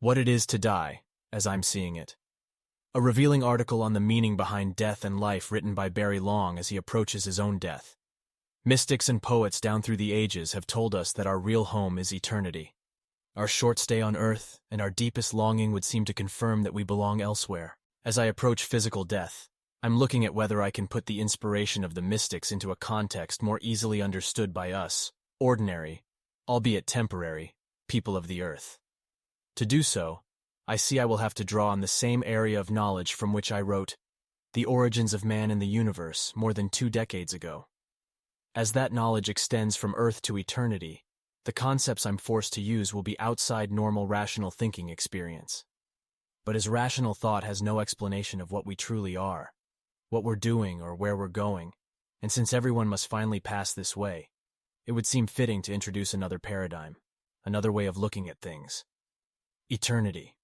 What It Is to Die, as I'm Seeing It. A revealing article on the meaning behind death and life written by Barry Long as he approaches his own death. Mystics and poets down through the ages have told us that our real home is eternity. Our short stay on Earth and our deepest longing would seem to confirm that we belong elsewhere. As I approach physical death, I'm looking at whether I can put the inspiration of the mystics into a context more easily understood by us, ordinary, albeit temporary, people of the Earth. To do so, I see I will have to draw on the same area of knowledge from which I wrote The Origins of Man in the Universe more than 2 decades ago. As that knowledge extends from Earth to eternity, the concepts I'm forced to use will be outside normal rational thinking experience. But as rational thought has no explanation of what we truly are, what we're doing or where we're going, and since everyone must finally pass this way, it would seem fitting to introduce another paradigm, another way of looking at things. Eternity.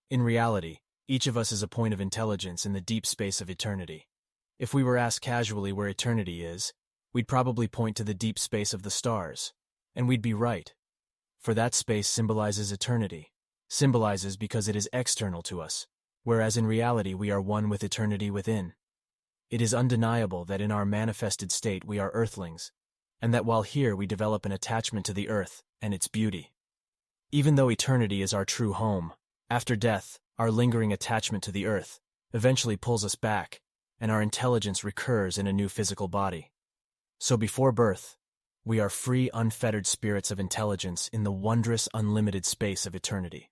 In reality, each of us is a point of intelligence in the deep space of eternity. If we were asked casually where eternity is, we'd probably point to the deep space of the stars, and we'd be right. For that space symbolizes eternity, symbolizes because it is external to us, whereas in reality we are one with eternity within. It is undeniable that in our manifested state we are earthlings, and that while here we develop an attachment to the earth and its beauty. Even though eternity is our true home, after death, our lingering attachment to the earth eventually pulls us back, and our intelligence recurs in a new physical body. So before birth, we are free, unfettered spirits of intelligence in the wondrous, unlimited space of eternity.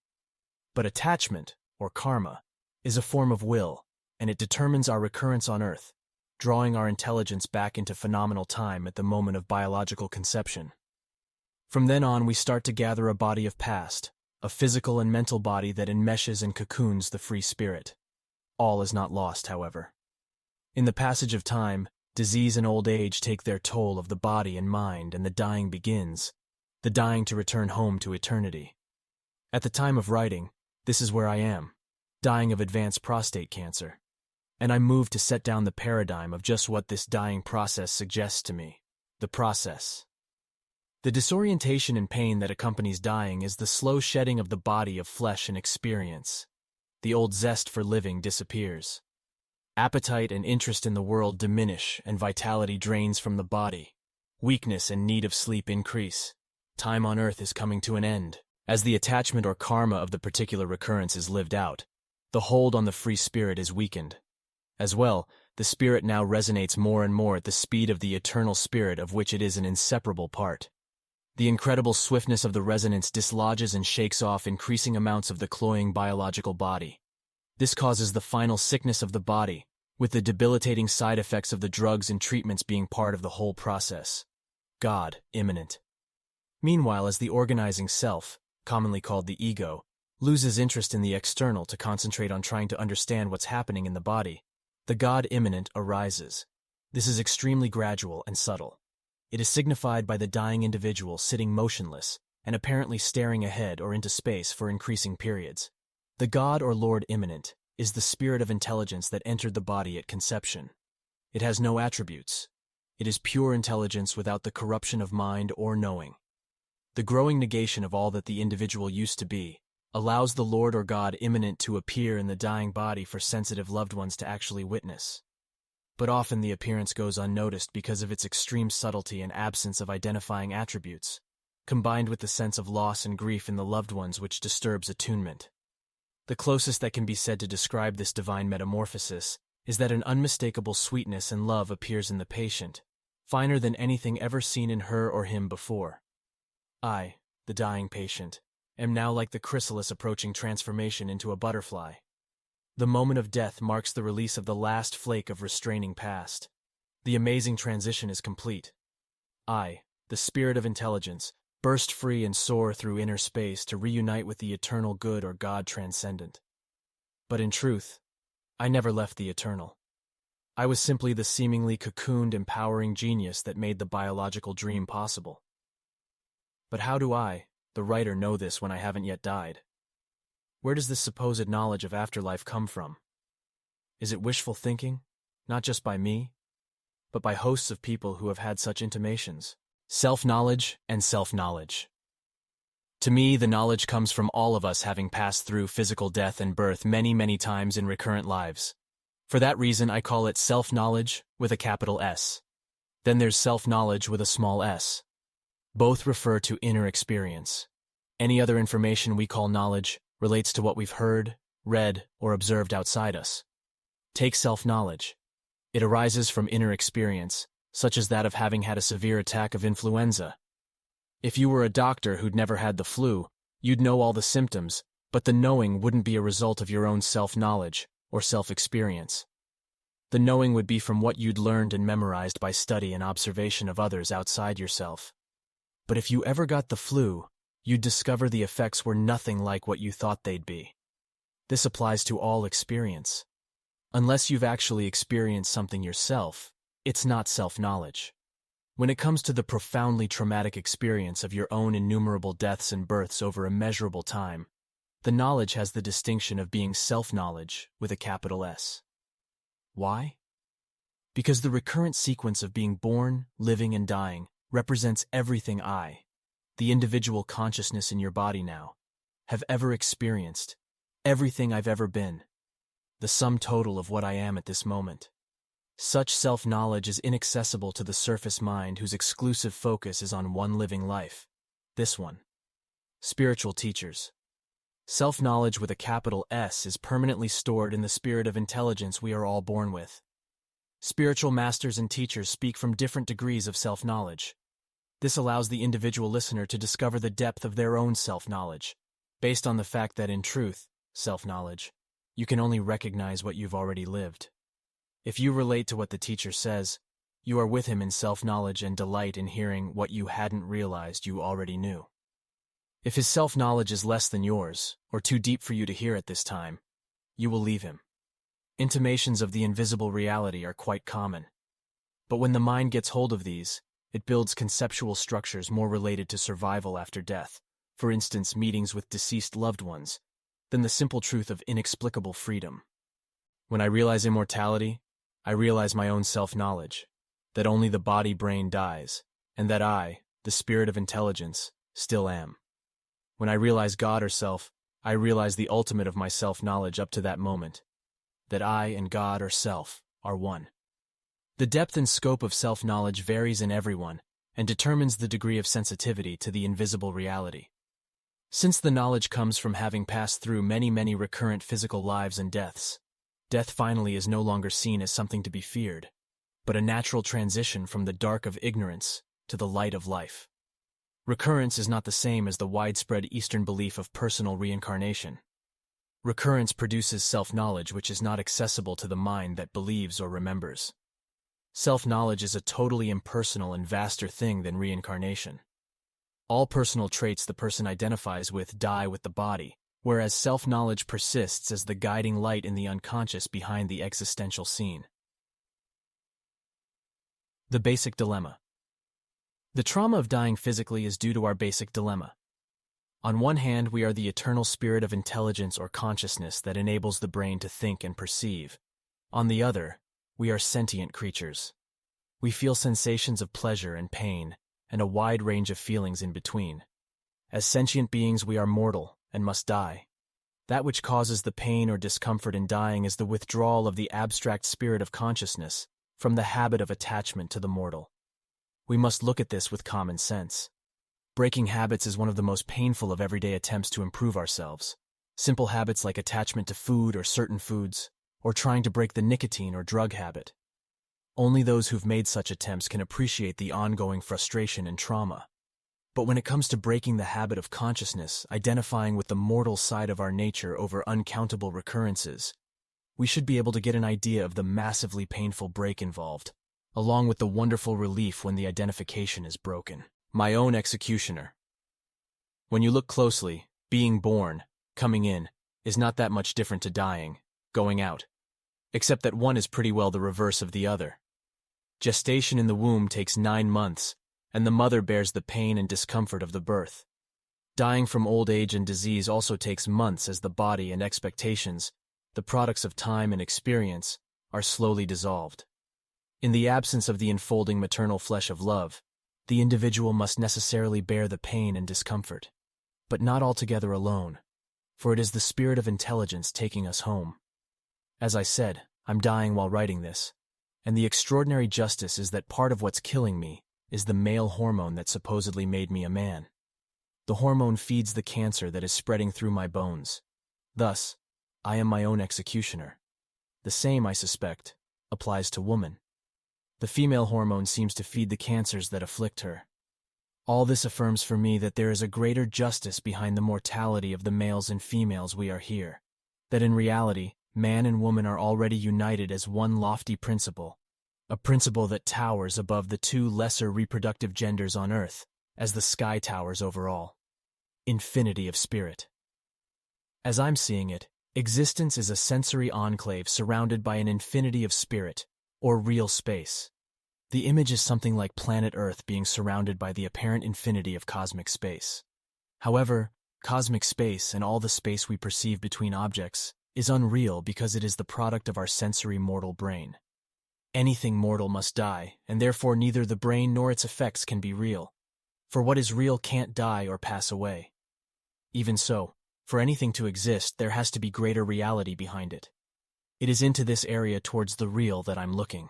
But attachment, or karma, is a form of will, and it determines our recurrence on earth, drawing our intelligence back into phenomenal time at the moment of biological conception. From then on, we start to gather a body of past, a physical and mental body that enmeshes and cocoons the free spirit. All is not lost, however. In the passage of time, disease and old age take their toll of the body and mind, and the dying begins, the dying to return home to eternity. At the time of writing, this is where I am, dying of advanced prostate cancer. And I'm moved to set down the paradigm of just what this dying process suggests to me, the process. The disorientation and pain that accompanies dying is the slow shedding of the body of flesh and experience. The old zest for living disappears. Appetite and interest in the world diminish, and vitality drains from the body. Weakness and need of sleep increase. Time on earth is coming to an end. As the attachment or karma of the particular recurrence is lived out, the hold on the free spirit is weakened. As well, the spirit now resonates more and more at the speed of the eternal spirit of which it is an inseparable part. The incredible swiftness of the resonance dislodges and shakes off increasing amounts of the cloying biological body. This causes the final sickness of the body, with the debilitating side effects of the drugs and treatments being part of the whole process. God, imminent. Meanwhile, as the organizing self, commonly called the ego, loses interest in the external to concentrate on trying to understand what's happening in the body, the God immanent arises. This is extremely gradual and subtle. It is signified by the dying individual sitting motionless and apparently staring ahead or into space for increasing periods. The God or Lord immanent is the spirit of intelligence that entered the body at conception. It has no attributes. It is pure intelligence without the corruption of mind or knowing. The growing negation of all that the individual used to be allows the Lord or God immanent to appear in the dying body for sensitive loved ones to actually witness. But often the appearance goes unnoticed because of its extreme subtlety and absence of identifying attributes, combined with the sense of loss and grief in the loved ones which disturbs attunement. The closest that can be said to describe this divine metamorphosis is that an unmistakable sweetness and love appears in the patient, finer than anything ever seen in her or him before. I, the dying patient, am now like the chrysalis approaching transformation into a butterfly. The moment of death marks the release of the last flake of restraining past. The amazing transition is complete. I, the spirit of intelligence, burst free and soar through inner space to reunite with the eternal good or God transcendent. But in truth, I never left the eternal. I was simply the seemingly cocooned, empowering genius that made the biological dream possible. But how do I, the writer, know this when I haven't yet died? Where does this supposed knowledge of afterlife come from? Is it wishful thinking, not just by me, but by hosts of people who have had such intimations? Self-knowledge and self-knowledge. To me, the knowledge comes from all of us having passed through physical death and birth many, many times in recurrent lives. For that reason, I call it self-knowledge with a capital S. Then there's self-knowledge with a small s. Both refer to inner experience. Any other information we call knowledge relates to what we've heard, read, or observed outside us. Take self-knowledge. It arises from inner experience, such as that of having had a severe attack of influenza. If you were a doctor who'd never had the flu, you'd know all the symptoms, but the knowing wouldn't be a result of your own self-knowledge or self-experience. The knowing would be from what you'd learned and memorized by study and observation of others outside yourself. But if you ever got the flu, you'd discover the effects were nothing like what you thought they'd be. This applies to all experience. Unless you've actually experienced something yourself, it's not self-knowledge. When it comes to the profoundly traumatic experience of your own innumerable deaths and births over immeasurable time, the knowledge has the distinction of being self-knowledge with a capital S. Why? Because the recurrent sequence of being born, living, and dying represents everything I, the individual consciousness in your body now, have ever experienced, everything I've ever been, the sum total of what I am at this moment. Such self-knowledge is inaccessible to the surface mind whose exclusive focus is on one living life, this one. Spiritual teachers. Self-knowledge with a capital S is permanently stored in the spirit of intelligence we are all born with. Spiritual masters and teachers speak from different degrees of self-knowledge. This allows the individual listener to discover the depth of their own self-knowledge, based on the fact that in truth, self-knowledge, you can only recognize what you've already lived. If you relate to what the teacher says, you are with him in self-knowledge and delight in hearing what you hadn't realized you already knew. If his self-knowledge is less than yours, or too deep for you to hear at this time, you will leave him. Intimations of the invisible reality are quite common. But when the mind gets hold of these, it builds conceptual structures more related to survival after death, for instance meetings with deceased loved ones, than the simple truth of inexplicable freedom. When I realize immortality, I realize my own self-knowledge, that only the body-brain dies, and that I, the spirit of intelligence, still am. When I realize God or self, I realize the ultimate of my self-knowledge up to that moment, that I and God or self are one. The depth and scope of self-knowledge varies in everyone and determines the degree of sensitivity to the invisible reality. Since the knowledge comes from having passed through many, many recurrent physical lives and deaths, death finally is no longer seen as something to be feared, but a natural transition from the dark of ignorance to the light of life. Recurrence is not the same as the widespread Eastern belief of personal reincarnation. Recurrence produces self-knowledge which is not accessible to the mind that believes or remembers. Self-knowledge is a totally impersonal and vaster thing than reincarnation. All personal traits the person identifies with die with the body, whereas self-knowledge persists as the guiding light in the unconscious behind the existential scene. The basic dilemma. The trauma of dying physically is due to our basic dilemma. On one hand, we are the eternal spirit of intelligence or consciousness that enables the brain to think and perceive. On the other, we are sentient creatures. We feel sensations of pleasure and pain, and a wide range of feelings in between. As sentient beings, we are mortal and must die. That which causes the pain or discomfort in dying is the withdrawal of the abstract spirit of consciousness from the habit of attachment to the mortal. We must look at this with common sense. Breaking habits is one of the most painful of everyday attempts to improve ourselves. Simple habits like attachment to food or certain foods, or trying to break the nicotine or drug habit. Only those who've made such attempts can appreciate the ongoing frustration and trauma. But when it comes to breaking the habit of consciousness, identifying with the mortal side of our nature over uncountable recurrences, we should be able to get an idea of the massively painful break involved, along with the wonderful relief when the identification is broken. My own executioner. When you look closely, being born, coming in, is not that much different to dying, going out, except that one is pretty well the reverse of the other. Gestation in the womb takes 9 months, and the mother bears the pain and discomfort of the birth. Dying from old age and disease also takes months as the body and expectations, the products of time and experience, are slowly dissolved. In the absence of the enfolding maternal flesh of love, the individual must necessarily bear the pain and discomfort. but not altogether alone, for it is the spirit of intelligence taking us home. As I said, I'm dying while writing this, and the extraordinary justice is that part of what's killing me is the male hormone that supposedly made me a man. The hormone feeds the cancer that is spreading through my bones. Thus, I am my own executioner. The same, I suspect, applies to woman. The female hormone seems to feed the cancers that afflict her. All this affirms for me that there is a greater justice behind the mortality of the males and females we are here, that in reality, man and woman are already united as one lofty principle, a principle that towers above the two lesser reproductive genders on earth, as the sky towers over all. Infinity of spirit. As I'm seeing it, existence is a sensory enclave surrounded by an infinity of spirit, or real space. The image is something like planet Earth being surrounded by the apparent infinity of cosmic space. However, cosmic space and all the space we perceive between objects is unreal because it is the product of our sensory mortal brain. Anything mortal must die, and therefore neither the brain nor its effects can be real. For what is real can't die or pass away. Even so, for anything to exist, there has to be greater reality behind it. It is into this area towards the real that I'm looking.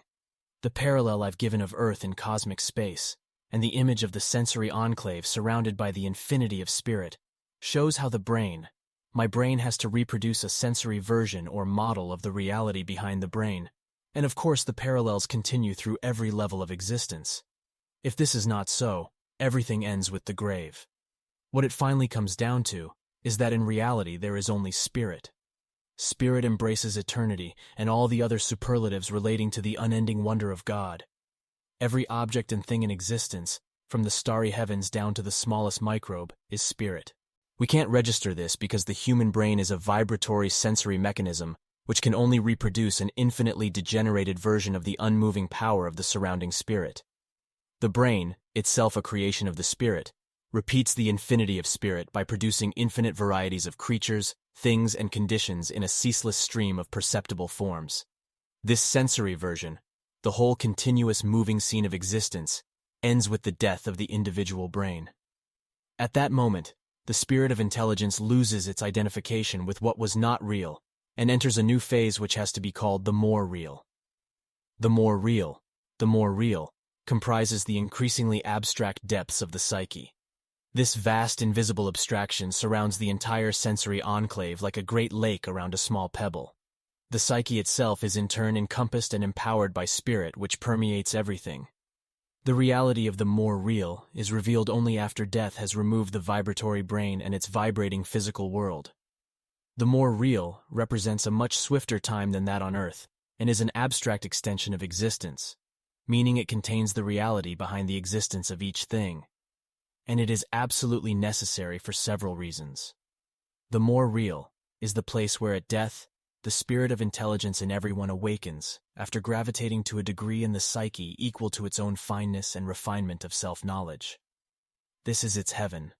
The parallel I've given of Earth in cosmic space, and the image of the sensory enclave surrounded by the infinity of spirit, shows how my brain has to reproduce a sensory version or model of the reality behind the brain, and of course the parallels continue through every level of existence. If this is not so, everything ends with the grave. What it finally comes down to is that in reality there is only spirit. Spirit embraces eternity and all the other superlatives relating to the unending wonder of God. Every object and thing in existence, from the starry heavens down to the smallest microbe, is spirit. We can't register this because the human brain is a vibratory sensory mechanism which can only reproduce an infinitely degenerated version of the unmoving power of the surrounding spirit. The brain, itself a creation of the spirit, repeats the infinity of spirit by producing infinite varieties of creatures, things, and conditions in a ceaseless stream of perceptible forms. This sensory version, the whole continuous moving scene of existence, ends with the death of the individual brain. At that moment, the spirit of intelligence loses its identification with what was not real and enters a new phase which has to be called the more real. The more real comprises the increasingly abstract depths of the psyche. This vast invisible abstraction surrounds the entire sensory enclave like a great lake around a small pebble. The psyche itself is in turn encompassed and empowered by spirit which permeates everything. The reality of the more real is revealed only after death has removed the vibratory brain and its vibrating physical world. The more real represents a much swifter time than that on Earth and is an abstract extension of existence, meaning it contains the reality behind the existence of each thing. And it is absolutely necessary for several reasons. The more real is the place where at death, the spirit of intelligence in everyone awakens after gravitating to a degree in the psyche equal to its own fineness and refinement of self-knowledge. This is its heaven,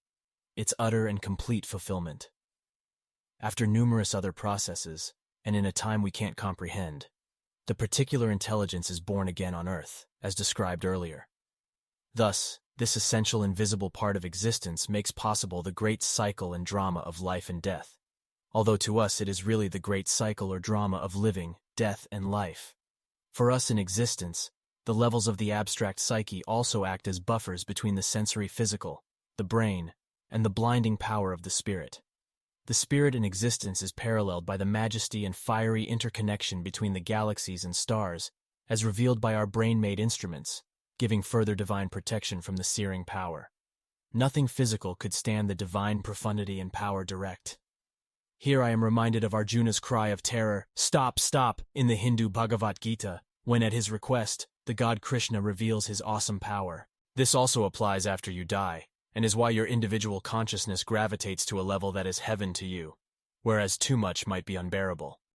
its utter and complete fulfillment. After numerous other processes, and in a time we can't comprehend, the particular intelligence is born again on Earth, as described earlier. Thus, this essential invisible part of existence makes possible the great cycle and drama of life and death, although to us it is really the great cycle or drama of living, death, and life. For us in existence, the levels of the abstract psyche also act as buffers between the sensory physical, the brain, and the blinding power of the spirit. The spirit in existence is paralleled by the majesty and fiery interconnection between the galaxies and stars, as revealed by our brain-made instruments, giving further divine protection from the searing power. Nothing physical could stand the divine profundity and power direct. Here I am reminded of Arjuna's cry of terror, "Stop, stop," in the Hindu Bhagavad Gita, when at his request, the god Krishna reveals his awesome power. This also applies after you die, and is why your individual consciousness gravitates to a level that is heaven to you, whereas too much might be unbearable.